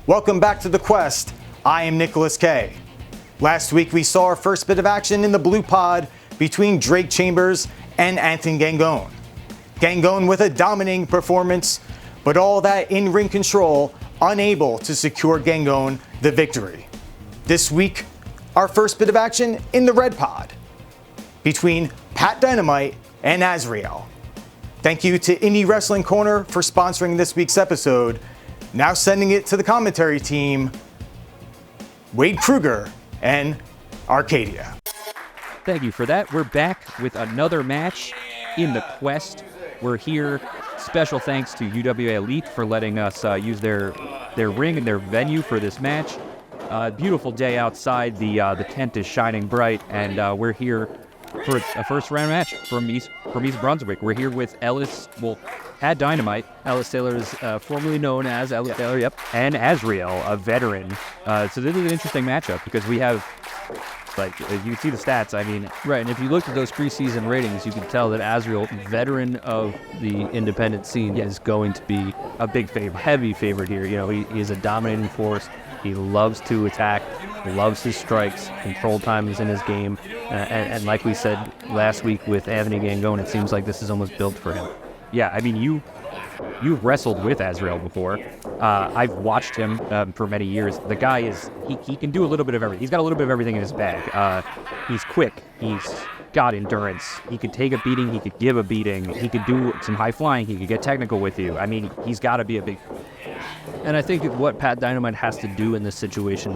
Welcome back to The Quest. I am Nicholas K. Last week we saw our first bit of action in the blue pod between Drake Chambers and Anthony Gangone. Gangone with a dominating performance, but all that in-ring control unable to secure Gangone the victory. This week, our first bit of action in the red pod between Pat Dynamite and Azrieal. Thank you to Indie Wrestling Corner for sponsoring this week's episode. Now sending it to the commentary team, Wade Kruger and Arcadia. Thank you for that. We're back with another match in the Quest. We're here. Special thanks to UWA Elite for letting us use their ring and their venue for this match. Beautiful day outside. The tent is shining bright, and we're here for a first round match from East Brunswick. We're here with Pat Dynamite. Ellis Taylor is formerly known as Ellis Taylor, and Azrieal, a veteran. So this is an interesting matchup because we have, you can see the stats. I mean, right. And if you looked at those preseason ratings, you can tell that Azrieal, veteran of the independent scene, is going to be a big favorite, heavy favorite here. You know, he is a dominating force. He loves to attack, loves his strikes, control time is in his game, and like we said last week with Anthony Gangone, it seems like this is almost built for him. Yeah, I mean, you've wrestled with Azrieal before. I've watched him for many years. The guy he can do a little bit of everything. He's got a little bit of everything in his bag. He's quick. He's got endurance. He could take a beating. He could give a beating. He could do some high flying. He could get technical with you. I mean, he's got to be a big... And I think what Pat Dynamite has to do in this situation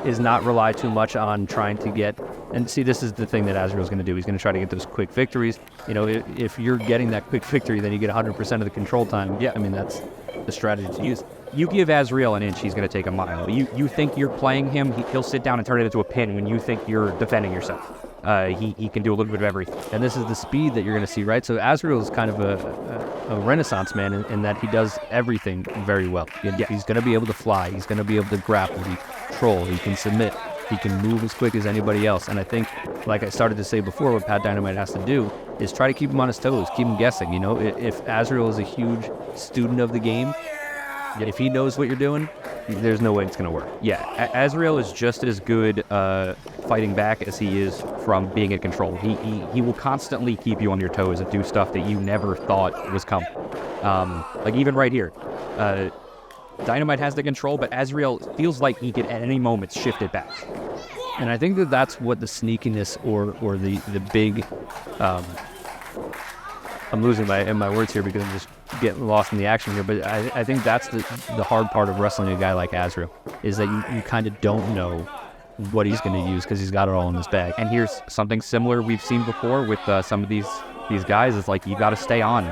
is not rely too much on trying to get... And see, this is the thing that Azrieal's going to do. He's going to try to get those quick victories. You know, if you're getting that quick victory, then you get 100% of the control time. Yeah, I mean, that's the strategy to use. You give Azrieal an inch, he's going to take a mile. You think you're playing him, he'll sit down and turn it into a pin when you think you're defending yourself. He can do a little bit of everything. And this is the speed that you're going to see, right? So Azrieal is kind of a renaissance man in that he does everything very well. Yeah, he's going to be able to fly. He's going to be able to grapple, he control, he can submit. He can move as quick as anybody else. And I think, like I started to say before, what Pat Dynamite has to do is try to keep him on his toes, keep him guessing. You know, if Azrieal is a huge student of the game, if he knows what you're doing, there's no way it's going to work. Yeah, Azrieal is just as good fighting back as he is from being in control. He will constantly keep you on your toes and do stuff that you never thought was coming. Like even right here. Dynamite has the control, but Azrieal feels like he could at any moment shift it back. And I think that's what the sneakiness or the big... I'm losing my words here because I'm just getting lost in the action here, but I think that's the hard part of wrestling a guy like Azrieal, is that you kind of don't know what he's going to use because he's got it all in his bag. And here's something similar we've seen before with some of these guys. Is like you got to stay on,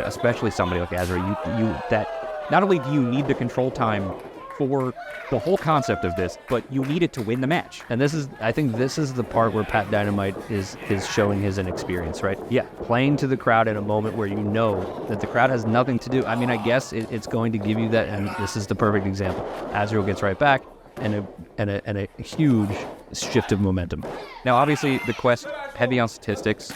especially somebody like Azrieal. That not only do you need the control time for the whole concept of this, but you need it to win the match. And I think this is the part where Pat Dynamite is showing his inexperience, right? Yeah, playing to the crowd in a moment where you know that the crowd has nothing to do. I mean, I guess it's going to give you that, and this is the perfect example. Azrieal gets right back, and a huge shift of momentum. Now, obviously, the Quest, heavy on statistics.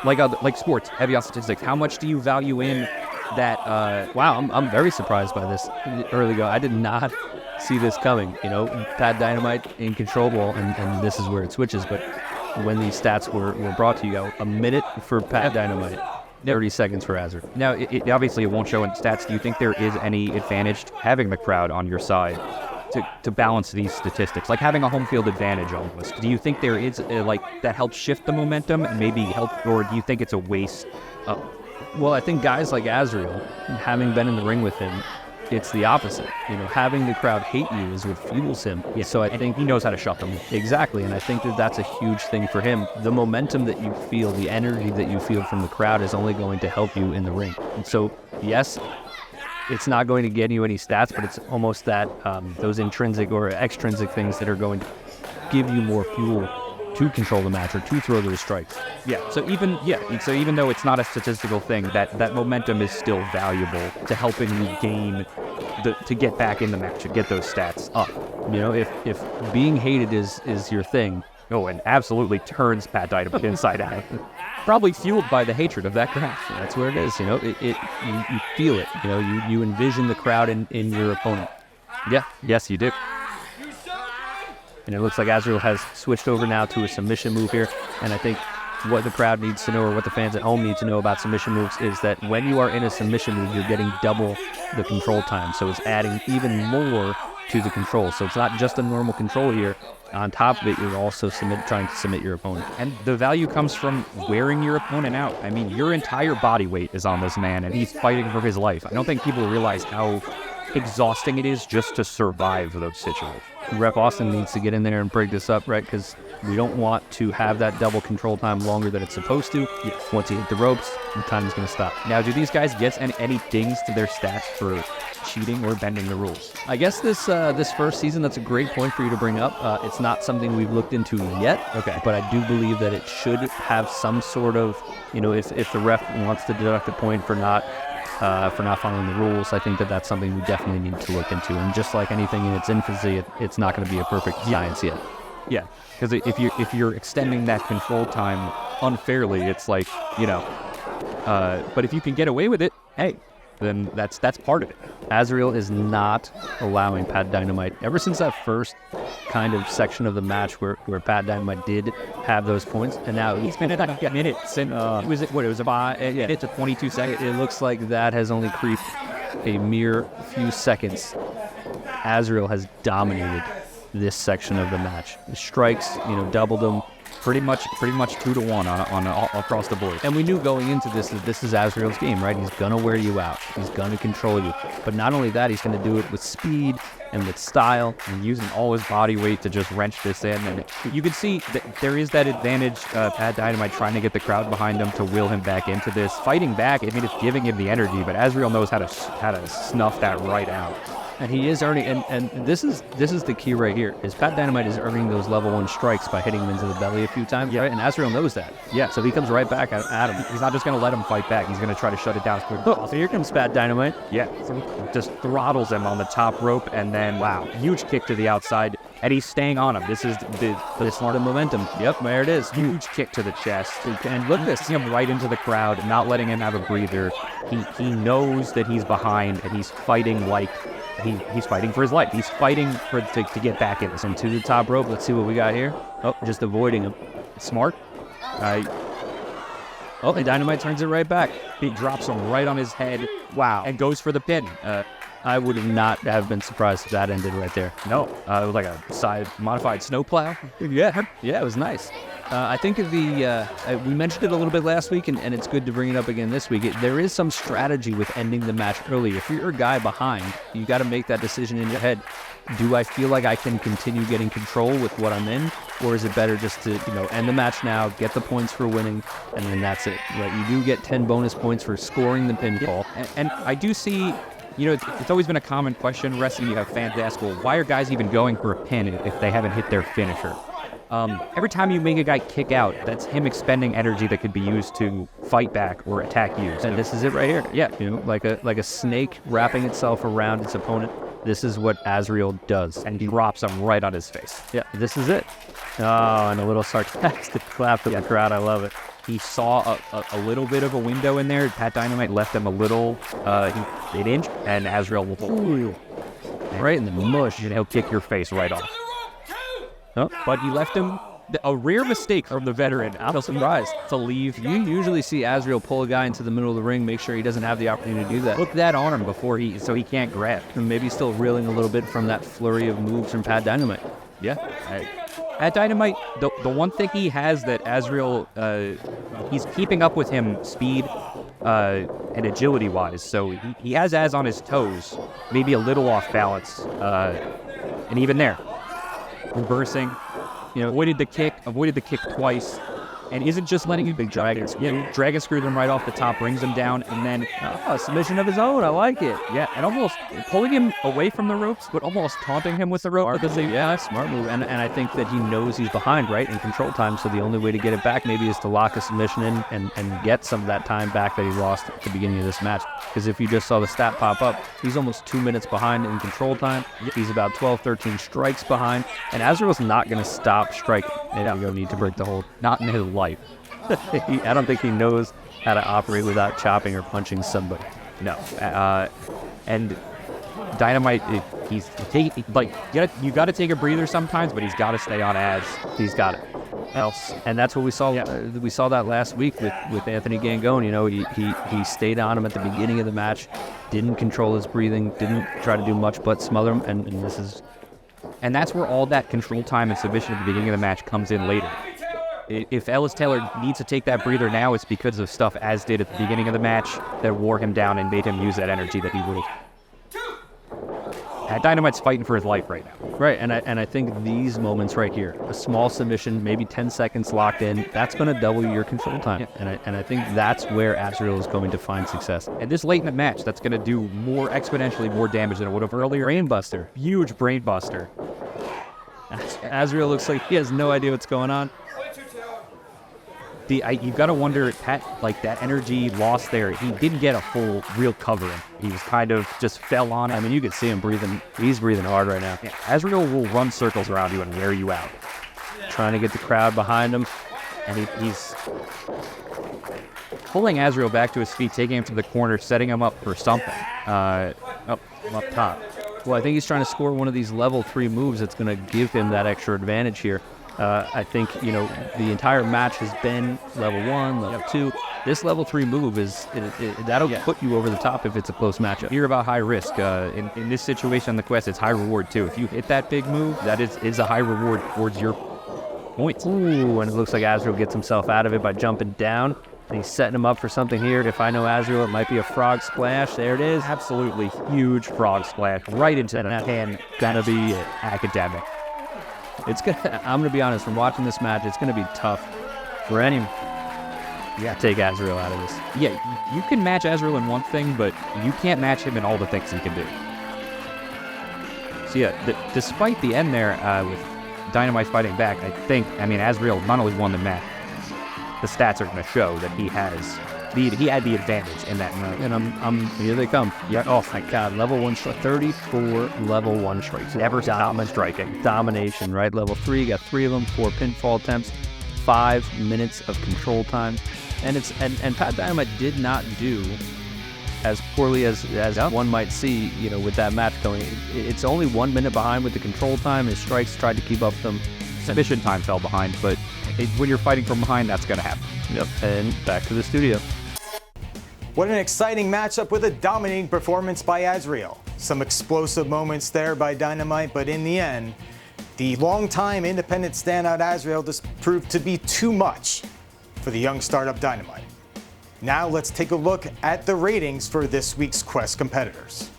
Like sports, heavy on statistics. How much do you value in that? Wow, I'm very surprised by this early go. I did not see this coming. You know, Pat Dynamite in control ball, and this is where it switches. But when these stats were brought to you, a minute for Pat Dynamite, 30 seconds for Azrieal. Now, obviously it won't show in stats. Do you think there is any advantage to having the crowd on your side to balance these statistics, like having a home field advantage almost? Do you think there is that helps shift the momentum and maybe help, or do you think it's a waste? Well, I think guys like Azrieal, having been in the ring with him, it's the opposite. You know, having the crowd hate you is what fuels him. Yeah, so I think he knows how to shut them. Exactly, and I think that's a huge thing for him. The momentum that you feel, the energy that you feel from the crowd is only going to help you in the ring. And so, yes, it's not going to get you any stats, but it's almost that those intrinsic or extrinsic things that are going to give you more fuel to control the match or to throw those strikes. So even though it's not a statistical thing, that momentum is still valuable to helping you gain to get back in the match and get those stats up. You know, if being hated is your thing, and absolutely turns Pat Dynamite inside out. Probably fueled by the hatred of that crowd. That's where it is. You know, you feel it. You know, you envision the crowd in your opponent. Yeah, yes, you do. And it looks like Azrieal has switched over now to a submission move here. And I think what the crowd needs to know, or what the fans at home need to know about submission moves, is that when you are in a submission move, you're getting double the control time. So it's adding even more to the control. So it's not just a normal control here. On top of it, you're also trying to submit your opponent. And the value comes from wearing your opponent out. I mean, your entire body weight is on this man, and he's fighting for his life. I don't think people realize how exhausting it is just to survive those situations. Ref Austin needs to get in there and break this up, right? Because we don't want to have that double control time longer than it's supposed to. Once you hit the ropes, the time is going to stop. Now, do these guys get any dings to their stats for cheating or bending the rules? I guess this first season, that's a great point for you to bring up. It's not something we've looked into yet. Okay. But I do believe that it should have some sort of, if the ref wants to deduct a point for not following the rules, I think that that's something we definitely need to look into. And just like anything in its infancy, it's not going to be a perfect science yet. Yeah, because if you're extending that control time unfairly, it's like, but if you can get away with it, hey, then that's part of it. Azrieal is not allowing Pat Dynamite, ever since that first kind of section of the match where Pat Dynamite did have those points, and now he's been at a minute since it was about it's a 22 seconds. It looks like that has only creeped a mere few seconds. Azrieal has dominated this section of the match. The strikes, doubled them. Pretty much 2-1 on across the board. And we knew going into this that this is Azrieal's game, right? He's gonna wear you out. He's gonna control you. But not only that, he's gonna do it with speed and with style and using all his body weight to just wrench this in. And you can see that there is that advantage. Pat Dynamite trying to get the crowd behind him to will him back into this. Fighting back, I mean, it's giving him the energy, but Azrieal knows how to snuff that right out. And he is earning, and this is the key right here, is Pat Dynamite is earning those level 1 strikes by hitting him into the belly a few times, right? And Azrieal knows that. Yeah, so he comes right back at him. He's not just going to let him fight back. He's going to try to shut it down. Oh, so here comes Pat Dynamite. Yeah, just throttles him on the top rope, and then, wow, huge kick to the outside, and he's staying on him. This is the smart momentum. Yep, there it is. Huge kick to the chest. And look at this, him right into the crowd, not letting him have a breather. He knows that he's behind, and he's fighting like... He's fighting for his life. He's fighting to get back in this. And to the top rope, let's see what we got here. Oh, just avoiding him. Smart. And Dynamite turns it right back. He drops him right on his head. Wow. And goes for the pin. I would not have been surprised if that ended right there. No. It was like a modified snowplow. Yeah, it was nice. I think we mentioned it a little bit last week, and it's good to bring it up again this week. There is some strategy with ending the match early. If you're a guy behind, you got to make that decision in your head. Do I feel like I can continue getting control with what I'm in, or is it better just to end the match now, get the points for winning, and then that's it? Right? You do get 10 bonus points for scoring the pinfall, and I do see. It's always been a common question in wrestling. You have fans ask, well, why are guys even going for a pin if they haven't hit their finisher? Every time you make a guy kick out, that's him expending energy that could be used to fight back or attack you. And this is it right here. Yeah, like a snake wrapping itself around its opponent. This is what Azrieal does, and he drops him right on his face. Yeah, this is it. Oh, and a little sarcastic clap to the crowd. I love it. He saw a little bit of a window in there. Pat Dynamite left him a little, an inch, and Azrieal will right in the mush, and he'll kick your face right off. Oh, but he left him a rare mistake from the veteran. I'm surprised to leave. You usually see Azrieal pull a guy into the middle of the ring, make sure he doesn't have the opportunity to do that. Hook that arm so he can't grab. And maybe still reeling a little bit from that flurry of moves from Pat Dynamite. Yeah. Pat Dynamite, the one thing he has that Azrieal, he's keeping up with him speed and agility-wise. So he has Az on his toes, maybe a little off balance. And even there, reversing, avoided the kick twice, and isn't just letting you big dragon. Yeah, dragon screws him right off the top, brings him down, and then a submission of his own. I like it. Yeah, and almost pulling him away from the ropes, but almost taunting him with the rope. Smart move. And I think that he knows he's behind, right, in control time. So the only way to get it back maybe is to lock a submission in and get some of that time back that he lost at the beginning of this match. Because if you just saw the stat pop up, he's almost 2 minutes behind in control time. He's about 12, 13 strikes behind, and Azrieal's not going to stop striking. There we go, need to break the hold. Not in his life. I don't think he knows how to operate without chopping or punching somebody. No. And Dynamite, you got to take a breather sometimes, but he's got to stay on Az. He's got it. Else, and that's what we saw. We saw that last week with Anthony Gangone. You know, he stayed on him at the beginning of the match, didn't control his breathing, didn't try to do much but smother him, and that's where all that control time and submission at the beginning of the match comes in later. If Ellis Taylor needs to take that breather now, it's because of stuff Az did at the beginning of the match that wore him down and made him use that energy that he would have. Dynamite's fighting for his life right now. Right, and I think these moments right here, a small submission, maybe 10 seconds locked in, that's going to double your control time. Yeah. And I think that's where Azrieal is going to find success. And this late in the match, that's going to do exponentially more damage than it would have earlier. Brainbuster. Huge brainbuster. Azrieal looks like he has no idea what's going on. You've got to wonder, Pat, like that energy lost there, he didn't get a full real covering. He was kind of just fell on it. I mean, you could see him breathing. He's breathing hard right now. Yeah. Azrieal will run circles around you and wear you out. Trying to get the crowd behind him. And he's pulling Azrieal back to his feet, taking him to the corner, setting him up for something. Up top. Well, I think he's trying to score one of these level 3 moves that's going to give him that extra advantage here. I think, the entire match has been level 1, level 2. This level 3 move that'll put you over the top if it's a close matchup. Hear about high risk. In this situation on the quest, it's high reward too. If you hit that big move, that is a high reward towards your points. Ooh, and it looks like Azrieal gets himself out of it by jumping down. And he's setting him up for something here. If I know Azrieal, it might be a frog splash. There it is. Absolutely huge frog splash right into that hand. Gonna be it. Academic. I'm gonna be honest. From watching this match, it's gonna be tough for anyone. Yeah, take Azrieal out of this. Yeah, you can match Azrieal in one thing, but you can't match him in all the things he can do. So yeah, despite the end there with Dynamite fighting back, Azrieal not only won the match, the stats are going to show that he had the advantage in that match. And here they come. Yeah. Oh my God, level 1 strike, 34 level 1 strikes. Never stop striking. Domination, right? Level 3, got 3 of them, 4 pinfall attempts, 5 minutes of control time. And Pat Dynamite did not do as poorly as one might see, with that match going. It's only 1 minute behind with the control time. His strikes tried to keep up with them. Submission time fell behind, but when you're fighting from behind, that's going to happen. Yep. And back to the studio. What an exciting matchup with a dominating performance by Azrieal. Some explosive moments there by Dynamite, but in the end, the longtime independent standout Azrieal just proved to be too much for the young startup Dynamite. Now let's take a look at the ratings for this week's Quest competitors.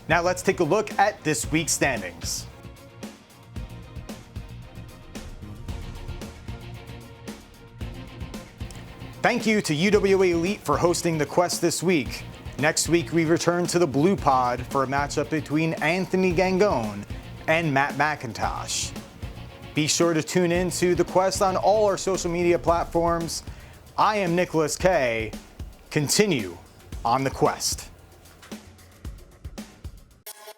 Now let's take a look at this week's standings. Thank you to UWA Elite for hosting the Quest this week. Next week, we return to the Blue Pod for a matchup between Anthony Gangone and Matt McIntosh. Be sure to tune in to the Quest on all our social media platforms. I am Nicholas K. Continue on the Quest.